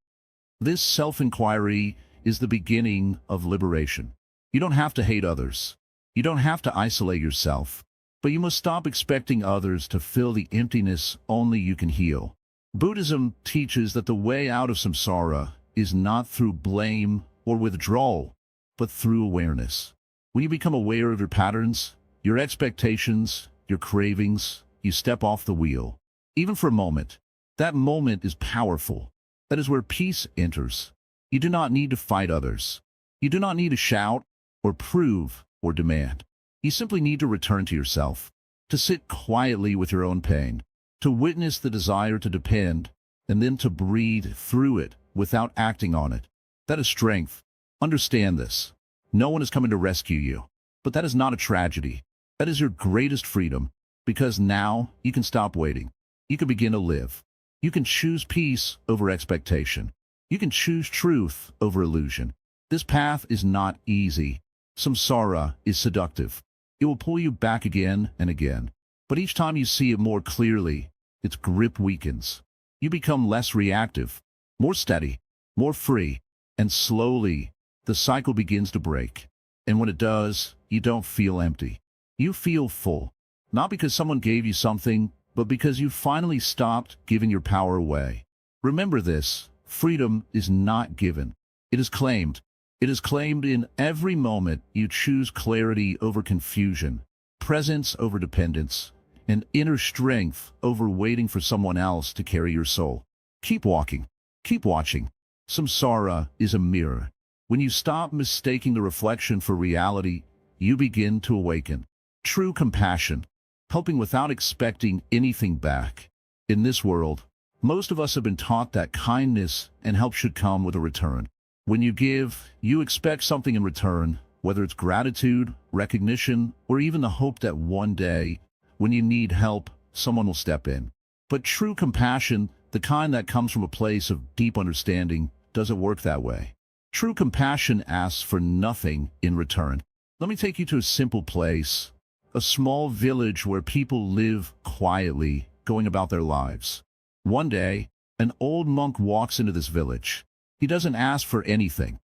This self-inquiry is the beginning of liberation. You don't have to hate others. You don't have to isolate yourself. But you must stop expecting others to fill the emptiness only you can heal. Buddhism teaches that the way out of samsara is not through blame or withdrawal, but through awareness. When you become aware of your patterns, your expectations, your cravings, you step off the wheel. Even for a moment. That moment is powerful. That is where peace enters. You do not need to fight others. You do not need to shout, or prove, or demand. You simply need to return to yourself, to sit quietly with your own pain, to witness the desire to depend, and then to breathe through it without acting on it. That is strength. Understand this. No one is coming to rescue you. But that is not a tragedy. That is your greatest freedom, because now you can stop waiting. You can begin to live. You can choose peace over expectation. You can choose truth over illusion. This path is not easy. Samsara is seductive. It will pull you back again and again. But each time you see it more clearly, its grip weakens. You become less reactive, more steady, more free, and slowly, the cycle begins to break. And when it does, you don't feel empty. You feel full. Not because someone gave you something, but because you finally stopped giving your power away. Remember this, freedom is not given. It is claimed. It is claimed in every moment you choose clarity over confusion, presence over dependence, and inner strength over waiting for someone else to carry your soul. Keep walking. Keep watching. Samsara is a mirror. When you stop mistaking the reflection for reality, you begin to awaken. True compassion, helping without expecting anything back. In this world, most of us have been taught that kindness and help should come with a return. When you give, you expect something in return, whether it's gratitude, recognition, or even the hope that one day, when you need help, someone will step in. But true compassion, the kind that comes from a place of deep understanding, doesn't work that way. True compassion asks for nothing in return. Let me take you to a simple place. A small village where people live quietly, going about their lives. One day, an old monk walks into this village. He doesn't ask for anything.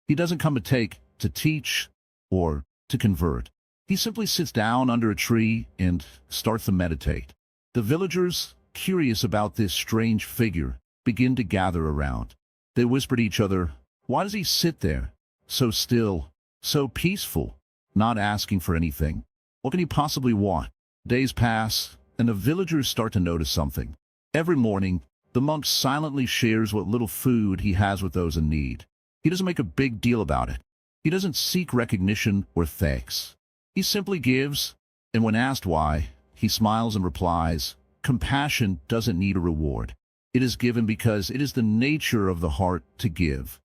He doesn't come to teach, or to convert. He simply sits down under a tree and starts to meditate. The villagers, curious about this strange figure, begin to gather around. They whisper to each other, why does he sit there, so still, so peaceful, not asking for anything? What can he possibly want? Days pass, and the villagers start to notice something. Every morning, The monk silently shares what little food he has with those in need. He doesn't make a big deal about it. He doesn't seek recognition or thanks. He simply gives, and when asked why, he smiles and replies, "Compassion doesn't need a reward. It is given because it is the nature of the heart to give."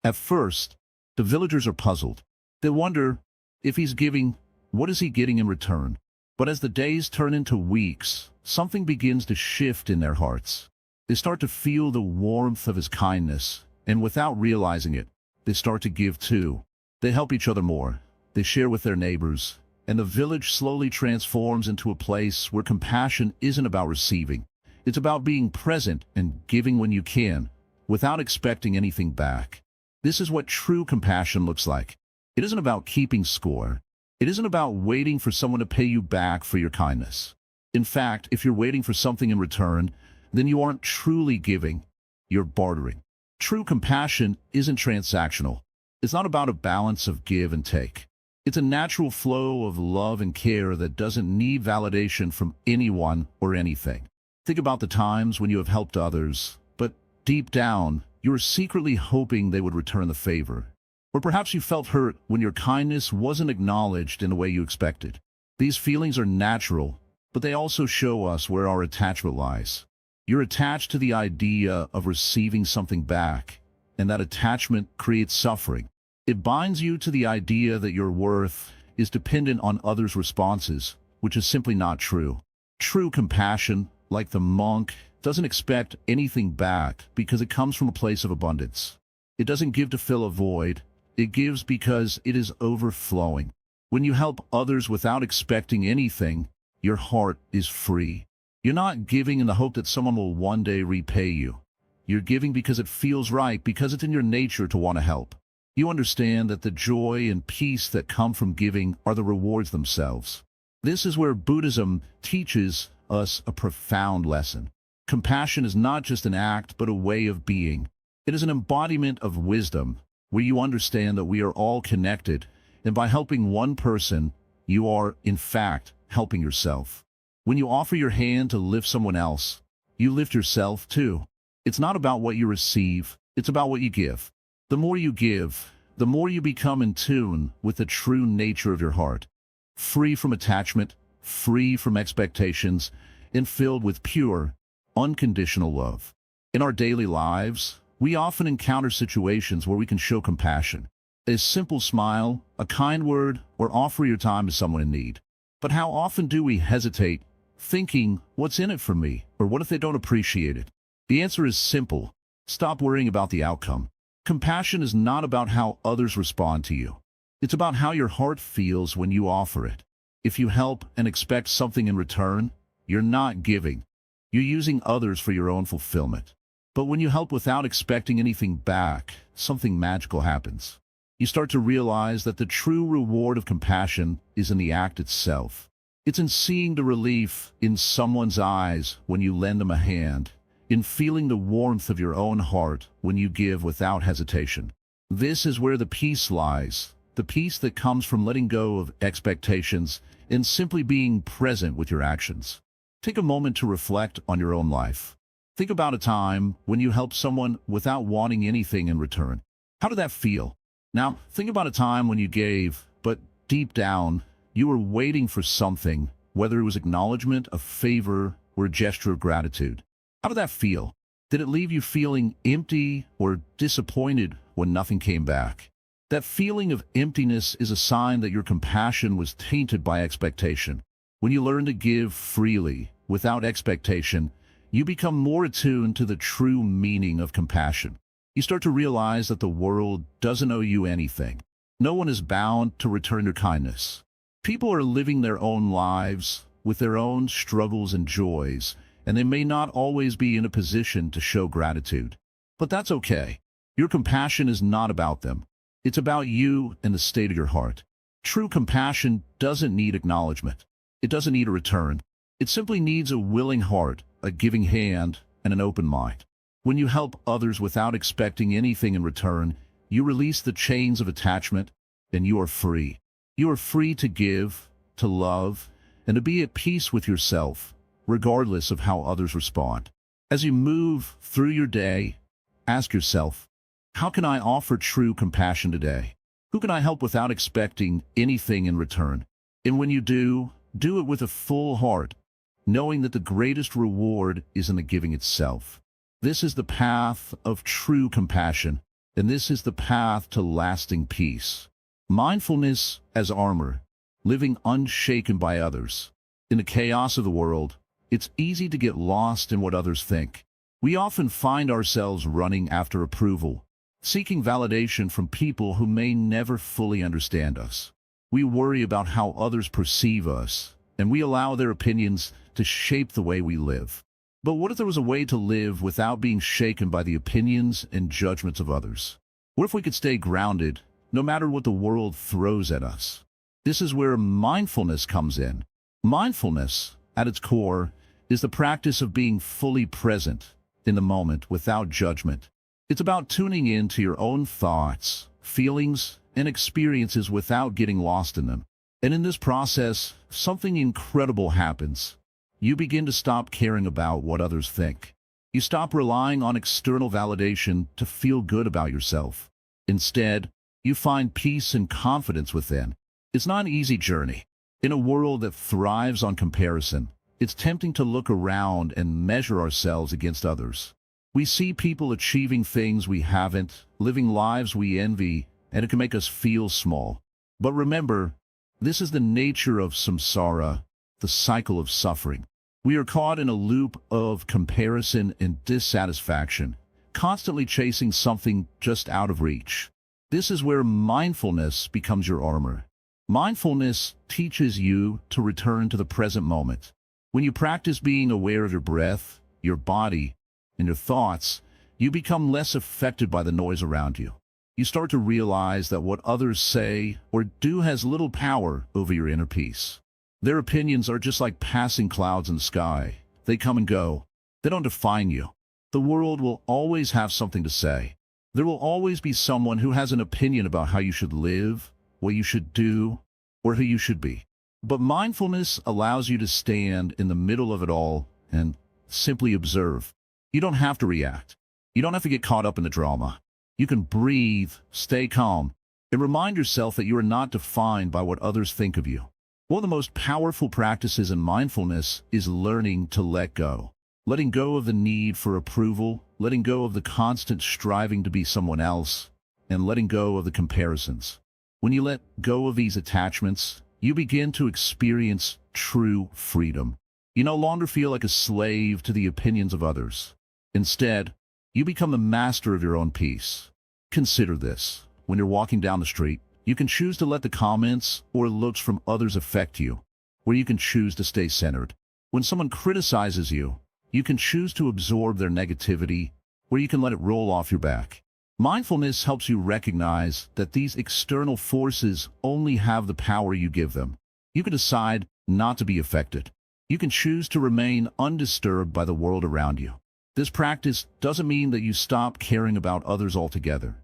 At first, the villagers are puzzled. They wonder, if he's giving, what is he getting in return? But as the days turn into weeks, something begins to shift in their hearts. They start to feel the warmth of his kindness, and without realizing it, they start to give too. They help each other more. They share with their neighbors, and the village slowly transforms into a place where compassion isn't about receiving. It's about being present and giving when you can, without expecting anything back. This is what true compassion looks like. It isn't about keeping score. It isn't about waiting for someone to pay you back for your kindness. In fact, if you're waiting for something in return, then you aren't truly giving, you're bartering. True compassion isn't transactional. It's not about a balance of give and take. It's a natural flow of love and care that doesn't need validation from anyone or anything. Think about the times when you have helped others, but deep down, you were secretly hoping they would return the favor. Or perhaps you felt hurt when your kindness wasn't acknowledged in the way you expected. These feelings are natural, but they also show us where our attachment lies. You're attached to the idea of receiving something back, and that attachment creates suffering. It binds you to the idea that your worth is dependent on others' responses, which is simply not true. True compassion, like the monk, doesn't expect anything back because it comes from a place of abundance. It doesn't give to fill a void. It gives because it is overflowing. When you help others without expecting anything, your heart is free. You're not giving in the hope that someone will one day repay you. You're giving because it feels right, because it's in your nature to want to help. You understand that the joy and peace that come from giving are the rewards themselves. This is where Buddhism teaches us a profound lesson. Compassion is not just an act, but a way of being. It is an embodiment of wisdom, where you understand that we are all connected, and by helping one person, you are, in fact, helping yourself. When you offer your hand to lift someone else, you lift yourself too. It's not about what you receive, it's about what you give. The more you give, the more you become in tune with the true nature of your heart. Free from attachment, free from expectations, and filled with pure, unconditional love. In our daily lives, we often encounter situations where we can show compassion. A simple smile, a kind word, or offer your time to someone in need. But how often do we hesitate, thinking, what's in it for me, or what if they don't appreciate it? The answer is simple. Stop worrying about the outcome. Compassion is not about how others respond to you. It's about how your heart feels when you offer it. If you help and expect something in return, you're not giving. You're using others for your own fulfillment. But when you help without expecting anything back, something magical happens. You start to realize that the true reward of compassion is in the act itself. It's in seeing the relief in someone's eyes when you lend them a hand, in feeling the warmth of your own heart when you give without hesitation. This is where the peace lies, the peace that comes from letting go of expectations and simply being present with your actions. Take a moment to reflect on your own life. Think about a time when you helped someone without wanting anything in return. How did that feel? Now, think about a time when you gave, but deep down, you were waiting for something, whether it was acknowledgement, a favor, or a gesture of gratitude. How did that feel? Did it leave you feeling empty or disappointed when nothing came back? That feeling of emptiness is a sign that your compassion was tainted by expectation. When you learn to give freely, without expectation, you become more attuned to the true meaning of compassion. You start to realize that the world doesn't owe you anything. No one is bound to return your kindness. People are living their own lives with their own struggles and joys, and they may not always be in a position to show gratitude. But that's okay. Your compassion is not about them. It's about you and the state of your heart. True compassion doesn't need acknowledgement. It doesn't need a return. It simply needs a willing heart, a giving hand, and an open mind. When you help others without expecting anything in return, you release the chains of attachment, and you are free. You are free to give, to love, and to be at peace with yourself, regardless of how others respond. As you move through your day, ask yourself, how can I offer true compassion today? Who can I help without expecting anything in return? And when you do it with a full heart, knowing that the greatest reward is in the giving itself. This is the path of true compassion, and this is the path to lasting peace. Mindfulness as armor, living unshaken by others. In the chaos of the world, it's easy to get lost in what others think. We often find ourselves running after approval, seeking validation from people who may never fully understand us. We worry about how others perceive us, and we allow their opinions to shape the way we live. But what if there was a way to live without being shaken by the opinions and judgments of others? What if we could stay grounded, no matter what the world throws at us? This is where mindfulness comes in. Mindfulness, at its core, is the practice of being fully present in the moment without judgment. It's about tuning in to your own thoughts, feelings, and experiences without getting lost in them. And in this process, something incredible happens. You begin to stop caring about what others think. You stop relying on external validation to feel good about yourself. Instead, you find peace and confidence within. It's not an easy journey. In a world that thrives on comparison, it's tempting to look around and measure ourselves against others. We see people achieving things we haven't, living lives we envy, and it can make us feel small. But remember, this is the nature of samsara, the cycle of suffering. We are caught in a loop of comparison and dissatisfaction, constantly chasing something just out of reach. This is where mindfulness becomes your armor. Mindfulness teaches you to return to the present moment. When you practice being aware of your breath, your body, and your thoughts, you become less affected by the noise around you. You start to realize that what others say or do has little power over your inner peace. Their opinions are just like passing clouds in the sky. They come and go. They don't define you. The world will always have something to say. There will always be someone who has an opinion about how you should live, what you should do, or who you should be. But mindfulness allows you to stand in the middle of it all and simply observe. You don't have to react. You don't have to get caught up in the drama. You can breathe, stay calm, and remind yourself that you are not defined by what others think of you. One of the most powerful practices in mindfulness is learning to let go. Letting go of the need for approval, letting go of the constant striving to be someone else, and letting go of the comparisons. When you let go of these attachments, you begin to experience true freedom. You no longer feel like a slave to the opinions of others. Instead, you become the master of your own peace. Consider this. When you're walking down the street, you can choose to let the comments or looks from others affect you, or you can choose to stay centered. When someone criticizes you, you can choose to absorb their negativity, or you can let it roll off your back. Mindfulness helps you recognize that these external forces only have the power you give them. You can decide not to be affected. You can choose to remain undisturbed by the world around you. This practice doesn't mean that you stop caring about others altogether.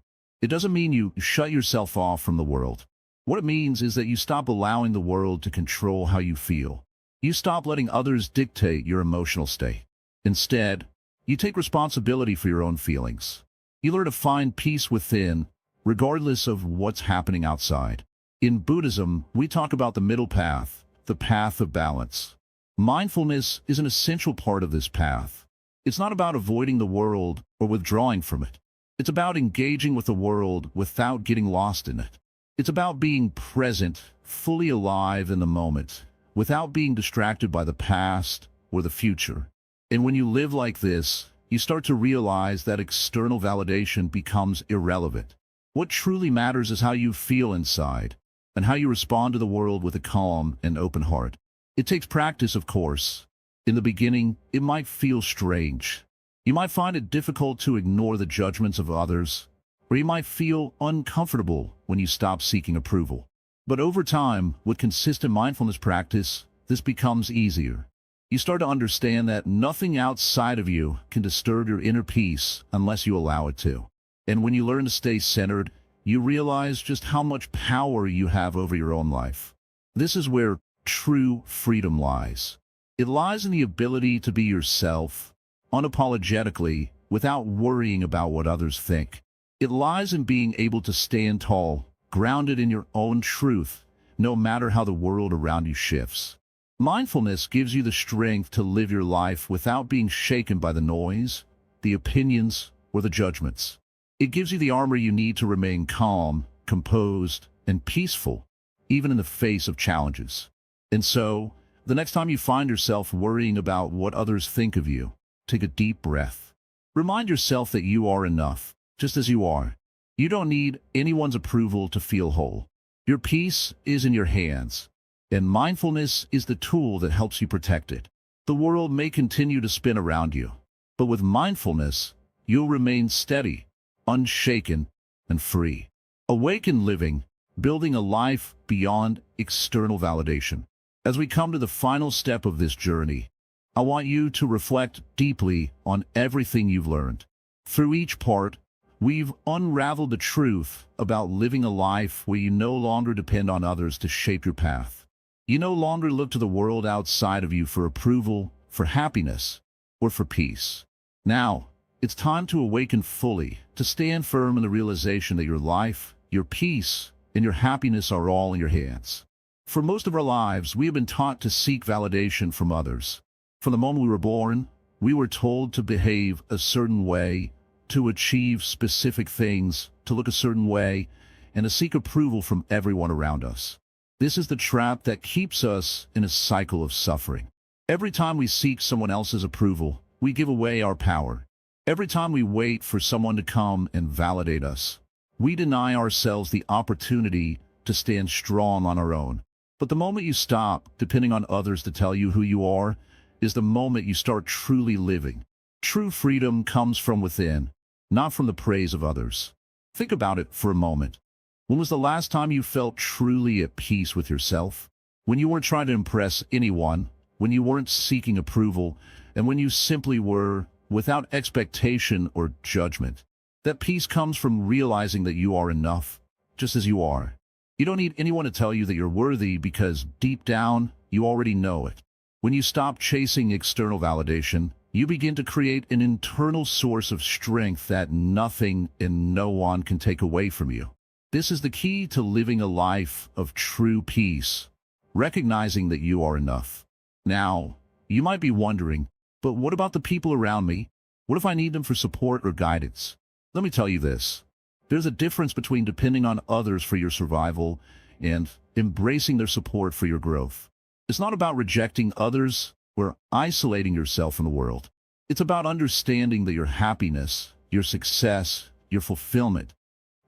It doesn't mean you shut yourself off from the world. What it means is that you stop allowing the world to control how you feel. You stop letting others dictate your emotional state. Instead, you take responsibility for your own feelings. You learn to find peace within, regardless of what's happening outside. In Buddhism, we talk about the middle path, the path of balance. Mindfulness is an essential part of this path. It's not about avoiding the world or withdrawing from it. It's about engaging with the world without getting lost in it. It's about being present, fully alive in the moment, without being distracted by the past or the future. And when you live like this, you start to realize that external validation becomes irrelevant. What truly matters is how you feel inside, and how you respond to the world with a calm and open heart. It takes practice, of course. In the beginning, it might feel strange. You might find it difficult to ignore the judgments of others, or you might feel uncomfortable when you stop seeking approval. But over time, with consistent mindfulness practice, this becomes easier. You start to understand that nothing outside of you can disturb your inner peace unless you allow it to. And when you learn to stay centered, you realize just how much power you have over your own life. This is where true freedom lies. It lies in the ability to be yourself, unapologetically, without worrying about what others think. It lies in being able to stand tall, grounded in your own truth, no matter how the world around you shifts. Mindfulness gives you the strength to live your life without being shaken by the noise, the opinions, or the judgments. It gives you the armor you need to remain calm, composed, and peaceful, even in the face of challenges. And so, the next time you find yourself worrying about what others think of you, take a deep breath. Remind yourself that you are enough, just as you are. You don't need anyone's approval to feel whole. Your peace is in your hands, and mindfulness is the tool that helps you protect it. The world may continue to spin around you, but with mindfulness, you'll remain steady, unshaken, and free. Awaken living, building a life beyond external validation. As we come to the final step of this journey, I want you to reflect deeply on everything you've learned. Through each part, we've unraveled the truth about living a life where you no longer depend on others to shape your path. You no longer look to the world outside of you for approval, for happiness, or for peace. Now, it's time to awaken fully, to stand firm in the realization that your life, your peace, and your happiness are all in your hands. For most of our lives, we have been taught to seek validation from others. From the moment we were born, we were told to behave a certain way, to achieve specific things, to look a certain way, and to seek approval from everyone around us. This is the trap that keeps us in a cycle of suffering. Every time we seek someone else's approval, we give away our power. Every time we wait for someone to come and validate us, we deny ourselves the opportunity to stand strong on our own. But the moment you stop depending on others to tell you who you are, is the moment you start truly living. True freedom comes from within, not from the praise of others. Think about it for a moment. When was the last time you felt truly at peace with yourself? When you weren't trying to impress anyone, when you weren't seeking approval, and when you simply were, without expectation or judgment. That peace comes from realizing that you are enough, just as you are. You don't need anyone to tell you that you're worthy because deep down, you already know it. When you stop chasing external validation, you begin to create an internal source of strength that nothing and no one can take away from you. This is the key to living a life of true peace, recognizing that you are enough. Now, you might be wondering, but what about the people around me? What if I need them for support or guidance? Let me tell you this. There's a difference between depending on others for your survival and embracing their support for your growth. It's not about rejecting others or isolating yourself from the world. It's about understanding that your happiness, your success, your fulfillment,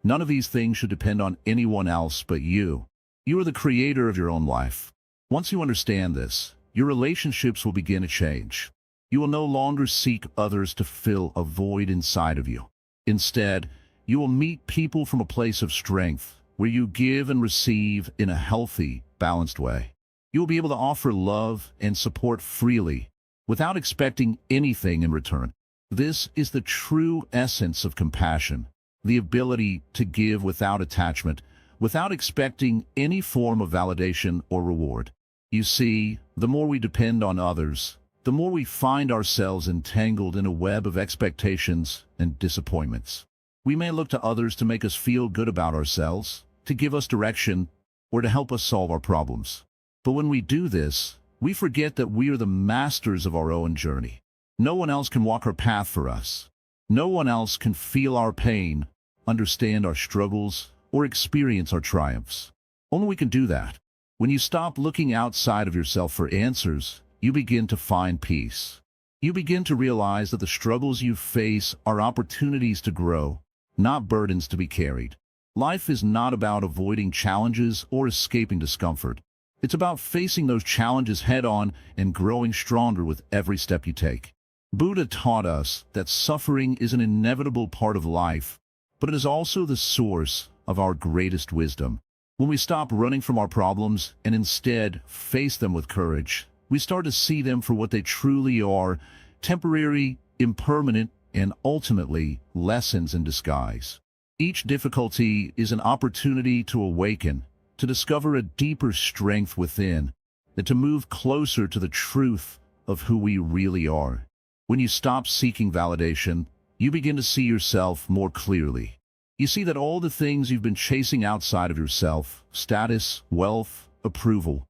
none of these things should depend on anyone else but you. You are the creator of your own life. Once you understand this, your relationships will begin to change. You will no longer seek others to fill a void inside of you. Instead, you will meet people from a place of strength, where you give and receive in a healthy, balanced way. You will be able to offer love and support freely, without expecting anything in return. This is the true essence of compassion, the ability to give without attachment, without expecting any form of validation or reward. You see, the more we depend on others, the more we find ourselves entangled in a web of expectations and disappointments. We may look to others to make us feel good about ourselves, to give us direction, or to help us solve our problems. But when we do this, we forget that we are the masters of our own journey. No one else can walk our path for us. No one else can feel our pain, understand our struggles, or experience our triumphs. Only we can do that. When you stop looking outside of yourself for answers, you begin to find peace. You begin to realize that the struggles you face are opportunities to grow, not burdens to be carried. Life is not about avoiding challenges or escaping discomfort. It's about facing those challenges head-on and growing stronger with every step you take. Buddha taught us that suffering is an inevitable part of life, but it is also the source of our greatest wisdom. When we stop running from our problems and instead face them with courage, we start to see them for what they truly are: temporary, impermanent, and ultimately lessons in disguise. Each difficulty is an opportunity to awaken, to discover a deeper strength within, and to move closer to the truth of who we really are. When you stop seeking validation, you begin to see yourself more clearly. You see that all the things you've been chasing outside of yourself, status, wealth, approval,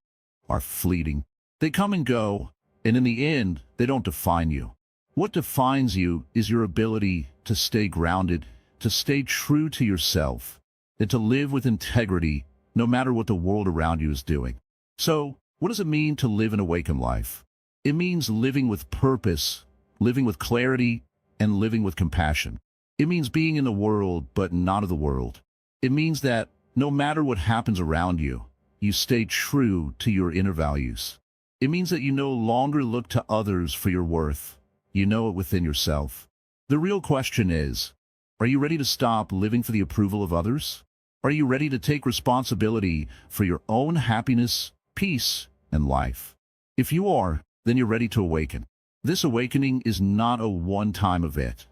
are fleeting. They come and go, and in the end, they don't define you. What defines you is your ability to stay grounded, to stay true to yourself, and to live with integrity no matter what the world around you is doing. So, what does it mean to live an awakened life? It means living with purpose, living with clarity, and living with compassion. It means being in the world, but not of the world. It means that no matter what happens around you, you stay true to your inner values. It means that you no longer look to others for your worth. You know it within yourself. The real question is, are you ready to stop living for the approval of others? Are you ready to take responsibility for your own happiness, peace, and life? If you are, then you're ready to awaken. This awakening is not a one-time event.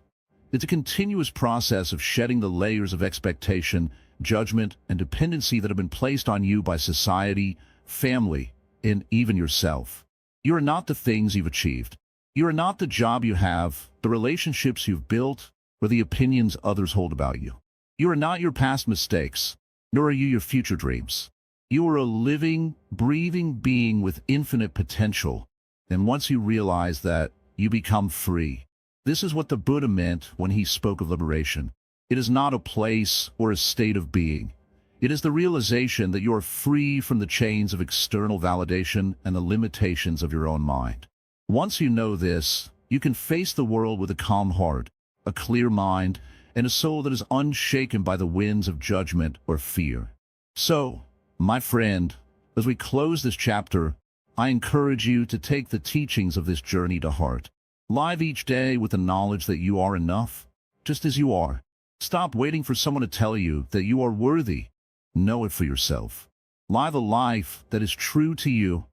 It's a continuous process of shedding the layers of expectation, judgment, and dependency that have been placed on you by society, family, and even yourself. You are not the things you've achieved. You are not the job you have, the relationships you've built, or the opinions others hold about you. You are not your past mistakes, nor are you your future dreams. You are a living, breathing being with infinite potential. And once you realize that, you become free. This is what the Buddha meant when he spoke of liberation. It is not a place or a state of being. It is the realization that you are free from the chains of external validation and the limitations of your own mind. Once you know this, you can face the world with a calm heart, a clear mind, and a soul that is unshaken by the winds of judgment or fear. So, my friend, as we close this chapter, I encourage you to take the teachings of this journey to heart. Live each day with the knowledge that you are enough, just as you are. Stop waiting for someone to tell you that you are worthy. Know it for yourself. Live a life that is true to you,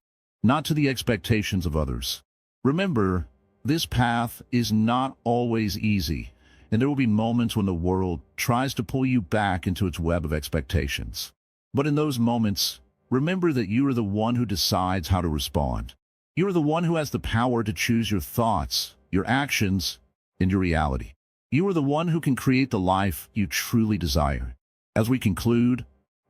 not to the expectations of others. Remember, this path is not always easy, and there will be moments when the world tries to pull you back into its web of expectations. But in those moments, remember that you are the one who decides how to respond. You are the one who has the power to choose your thoughts, your actions, and your reality. You are the one who can create the life you truly desire. As we conclude,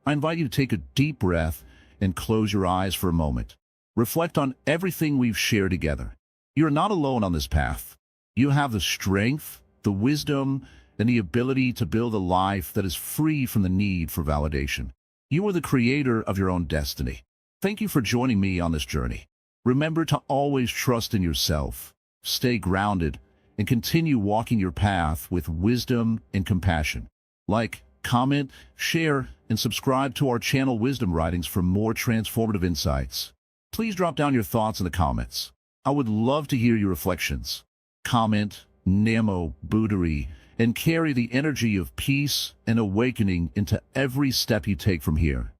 I invite you to take a deep breath and close your eyes for a moment. Reflect on everything we've shared together. You are not alone on this path. You have the strength, the wisdom, and the ability to build a life that is free from the need for validation. You are the creator of your own destiny. Thank you for joining me on this journey. Remember to always trust in yourself, stay grounded, and continue walking your path with wisdom and compassion. Like, comment, share, and subscribe to our channel Wisdom Writings for more transformative insights. Please drop down your thoughts in the comments. I would love to hear your reflections. Comment, Namo Buddhay, and carry the energy of peace and awakening into every step you take from here.